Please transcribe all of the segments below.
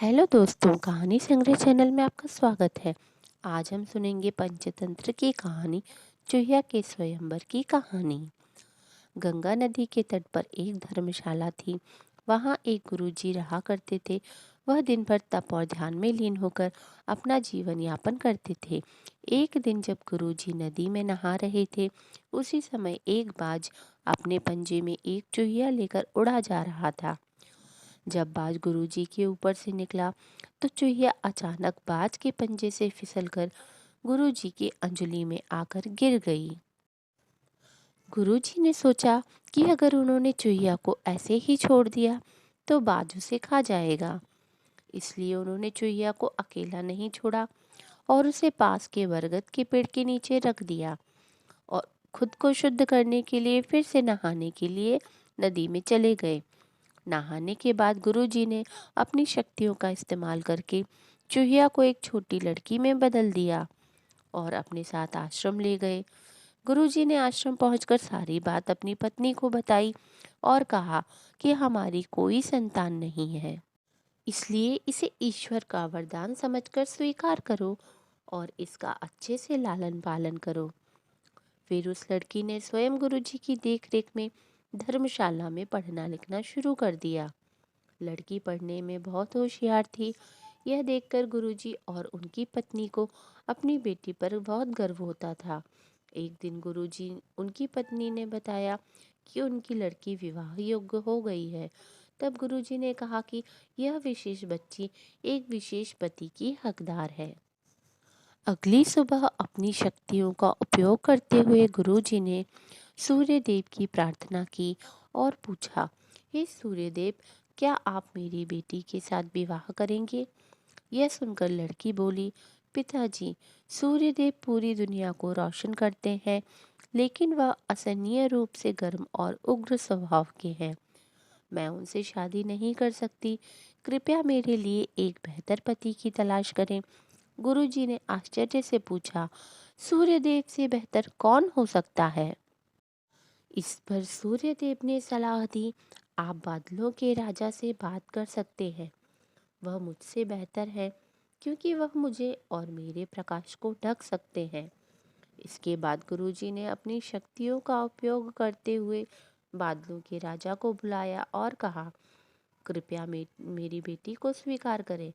Hello दोस्तों, कहानी संग्रह चैनल में आपका स्वागत है। आज हम सुनेंगे पंचतंत्र की कहानी चूहिया के स्वयंवर की कहानी। गंगा नदी के तट पर एक धर्मशाला थी। वहाँ एक गुरुजी रहा करते थे। वह दिन भर तप और ध्यान में लीन होकर अपना जीवन यापन करते थे। एक दिन जब गुरुजी नदी में नहा रहे थे, उसी समय एक बाज अपने पंजे में एक चूहिया लेकर उड़ा जा रहा था। जब बाज गुरुजी के ऊपर से निकला तो चूहिया अचानक बाज के पंजे से फिसलकर गुरुजी की अंजलि में आकर गिर गई। गुरुजी ने सोचा कि अगर उन्होंने चूहिया को ऐसे ही छोड़ दिया तो बाज उसे खा जाएगा। इसलिए उन्होंने चूहिया को अकेला नहीं छोड़ा और उसे पास के बरगद के पेड़ के नीचे रख दिया और खुद को शुद्ध करने के लिए फिर से नहाने के लिए नदी में चले गए। नहाने के बाद गुरुजी ने अपनी शक्तियों का इस्तेमाल करके चूहिया को एक छोटी लड़की में बदल दिया और अपने साथ आश्रम ले गए। गुरुजी ने आश्रम पहुंचकर सारी बात अपनी पत्नी को बताई और कहा कि हमारी कोई संतान नहीं है, इसलिए इसे ईश्वर का वरदान समझकर स्वीकार करो और इसका अच्छे से लालन पालन करो। फिर उस लड़की ने स्वयं गुरुजी की देखरेख में धर्मशाला में पढ़ना लिखना शुरू कर दिया। लड़की पढ़ने में बहुत होशियार थी। यह देखकर गुरुजी और उनकी पत्नी को अपनी बेटी पर बहुत गर्व होता था। एक दिन गुरुजी उनकी पत्नी ने बताया कि उनकी लड़की विवाह योग्य हो गई है। तब गुरुजी ने कहा कि यह विशेष बच्ची एक विशेष पति की हकदार है। अगली सुबह अपनी शक्तियों का उपयोग करते हुए गुरुजी ने सूर्य देव की प्रार्थना की और पूछा, हे सूर्य देव, क्या आप मेरी बेटी के साथ विवाह करेंगे? यह सुनकर लड़की बोली, पिताजी, सूर्य देव पूरी दुनिया को रोशन करते हैं, लेकिन वह असहनीय रूप से गर्म और उग्र स्वभाव के हैं। मैं उनसे शादी नहीं कर सकती। कृपया मेरे लिए एक बेहतर पति की तलाश करें। गुरुजी ने आश्चर्य से पूछा, सूर्यदेव से बेहतर कौन हो सकता है? इस पर सूर्यदेव ने सलाह दी, आप बादलों के राजा से बात कर सकते हैं। वह मुझसे बेहतर है क्योंकि वह मुझे और मेरे प्रकाश को ढक सकते हैं। इसके बाद गुरुजी ने अपनी शक्तियों का उपयोग करते हुए बादलों के राजा को बुलाया और कहा, कृपया मेरी बेटी को स्वीकार करें।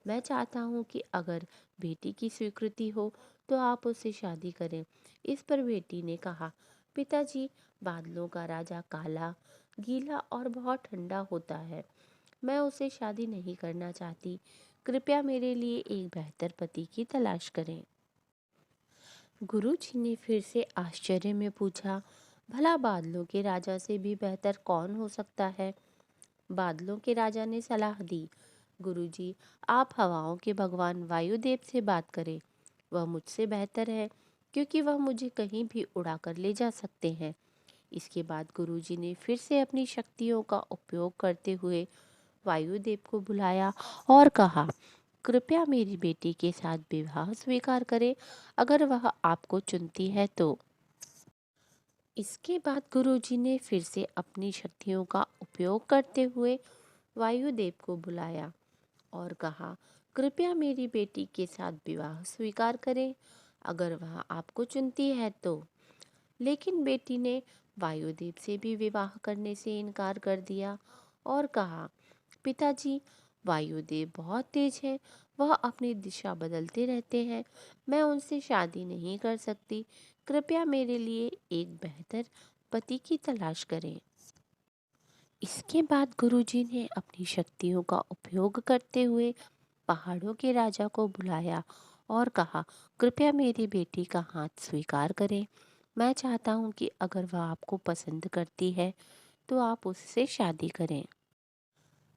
मैं चाहता हूँ कि अगर बेटी की स्वीकृति हो तो आप उससे शादी करें। इस पर बेटी ने कहा, पिताजी, बादलों का राजा काला, गीला और बहुत ठंडा होता है। मैं उससे शादी नहीं करना चाहती। कृपया मेरे लिए एक बेहतर पति की तलाश करें। गुरुजी ने फिर से आश्चर्य में पूछा, भला बादलों के राजा से भी बेहतर कौन हो सकता है? बादलों के राजा ने सलाह दी, गुरुजी, आप हवाओं के भगवान वायुदेव से बात करें। वह मुझसे बेहतर है क्योंकि वह मुझे कहीं भी उड़ाकर ले जा सकते हैं। इसके बाद गुरुजी ने फिर से अपनी शक्तियों का उपयोग करते हुए वायुदेव को बुलाया और कहा, कृपया मेरी बेटी के साथ विवाह स्वीकार करें अगर वह आपको चुनती है तो। इसके बाद गुरुजी ने फिर से अपनी शक्तियों का उपयोग करते हुए वायुदेव को बुलाया और कहा, कृपया मेरी बेटी के साथ विवाह स्वीकार करें अगर वह आपको चुनती है तो। लेकिन बेटी ने वायुदेव से भी विवाह करने से इनकार कर दिया और कहा, पिताजी, वायुदेव बहुत तेज है। वह अपनी दिशा बदलते रहते हैं। मैं उनसे शादी नहीं कर सकती। कृपया मेरे लिए एक बेहतर पति की तलाश करें। इसके बाद गुरुजी ने अपनी शक्तियों का उपयोग करते हुए पहाड़ों के राजा को बुलाया और कहा, कृपया मेरी बेटी का हाथ स्वीकार करें। मैं चाहता हूँ कि अगर वह आपको पसंद करती है तो आप उससे शादी करें।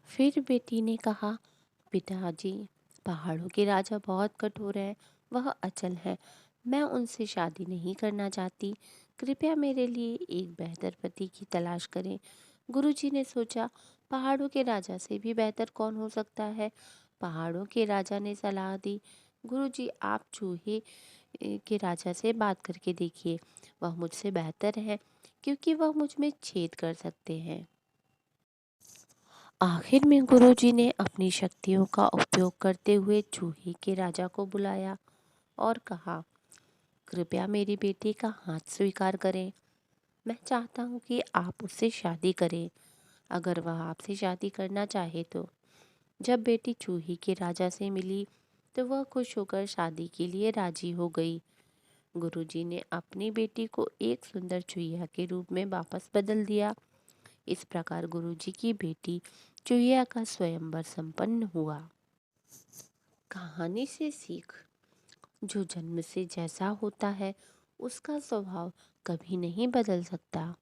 फिर बेटी ने कहा, पिताजी, पहाड़ों के राजा बहुत कठोर है। वह अचल है। मैं उनसे शादी नहीं करना चाहती। कृपया मेरे लिए एक बेहतर पति की तलाश करें। गुरुजी ने सोचा, पहाड़ों के राजा से भी बेहतर कौन हो सकता है? पहाड़ों के राजा ने सलाह दी, गुरुजी, आप चूहे के राजा से बात करके देखिए। वह मुझसे बेहतर है क्योंकि वह मुझ में छेद कर सकते हैं। आखिर में गुरुजी ने अपनी शक्तियों का उपयोग करते हुए चूहे के राजा को बुलाया और कहा, कृपया मेरी बेटी का हाथ स्वीकार करें। मैं चाहता हूँ कि आप उससे शादी करें, अगर वह आपसे शादी करना चाहे तो। जब बेटी चूहे के राजा से मिली तो वह खुश होकर शादी के लिए राजी हो गई। गुरुजी ने अपनी बेटी को एक सुंदर चुहिया के रूप में वापस बदल दिया। इस प्रकार गुरुजी की बेटी चुहिया का स्वयंवर संपन्न हुआ। कहानी से सीख, जो जन्म से जैसा होता है उसका स्वभाव कभी नहीं बदल सकता।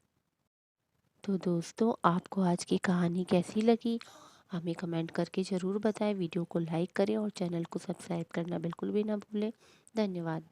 तो दोस्तों, आपको आज की कहानी कैसी लगी हमें कमेंट करके ज़रूर बताएं। वीडियो को लाइक करें और चैनल को सब्सक्राइब करना बिल्कुल भी ना भूलें। धन्यवाद।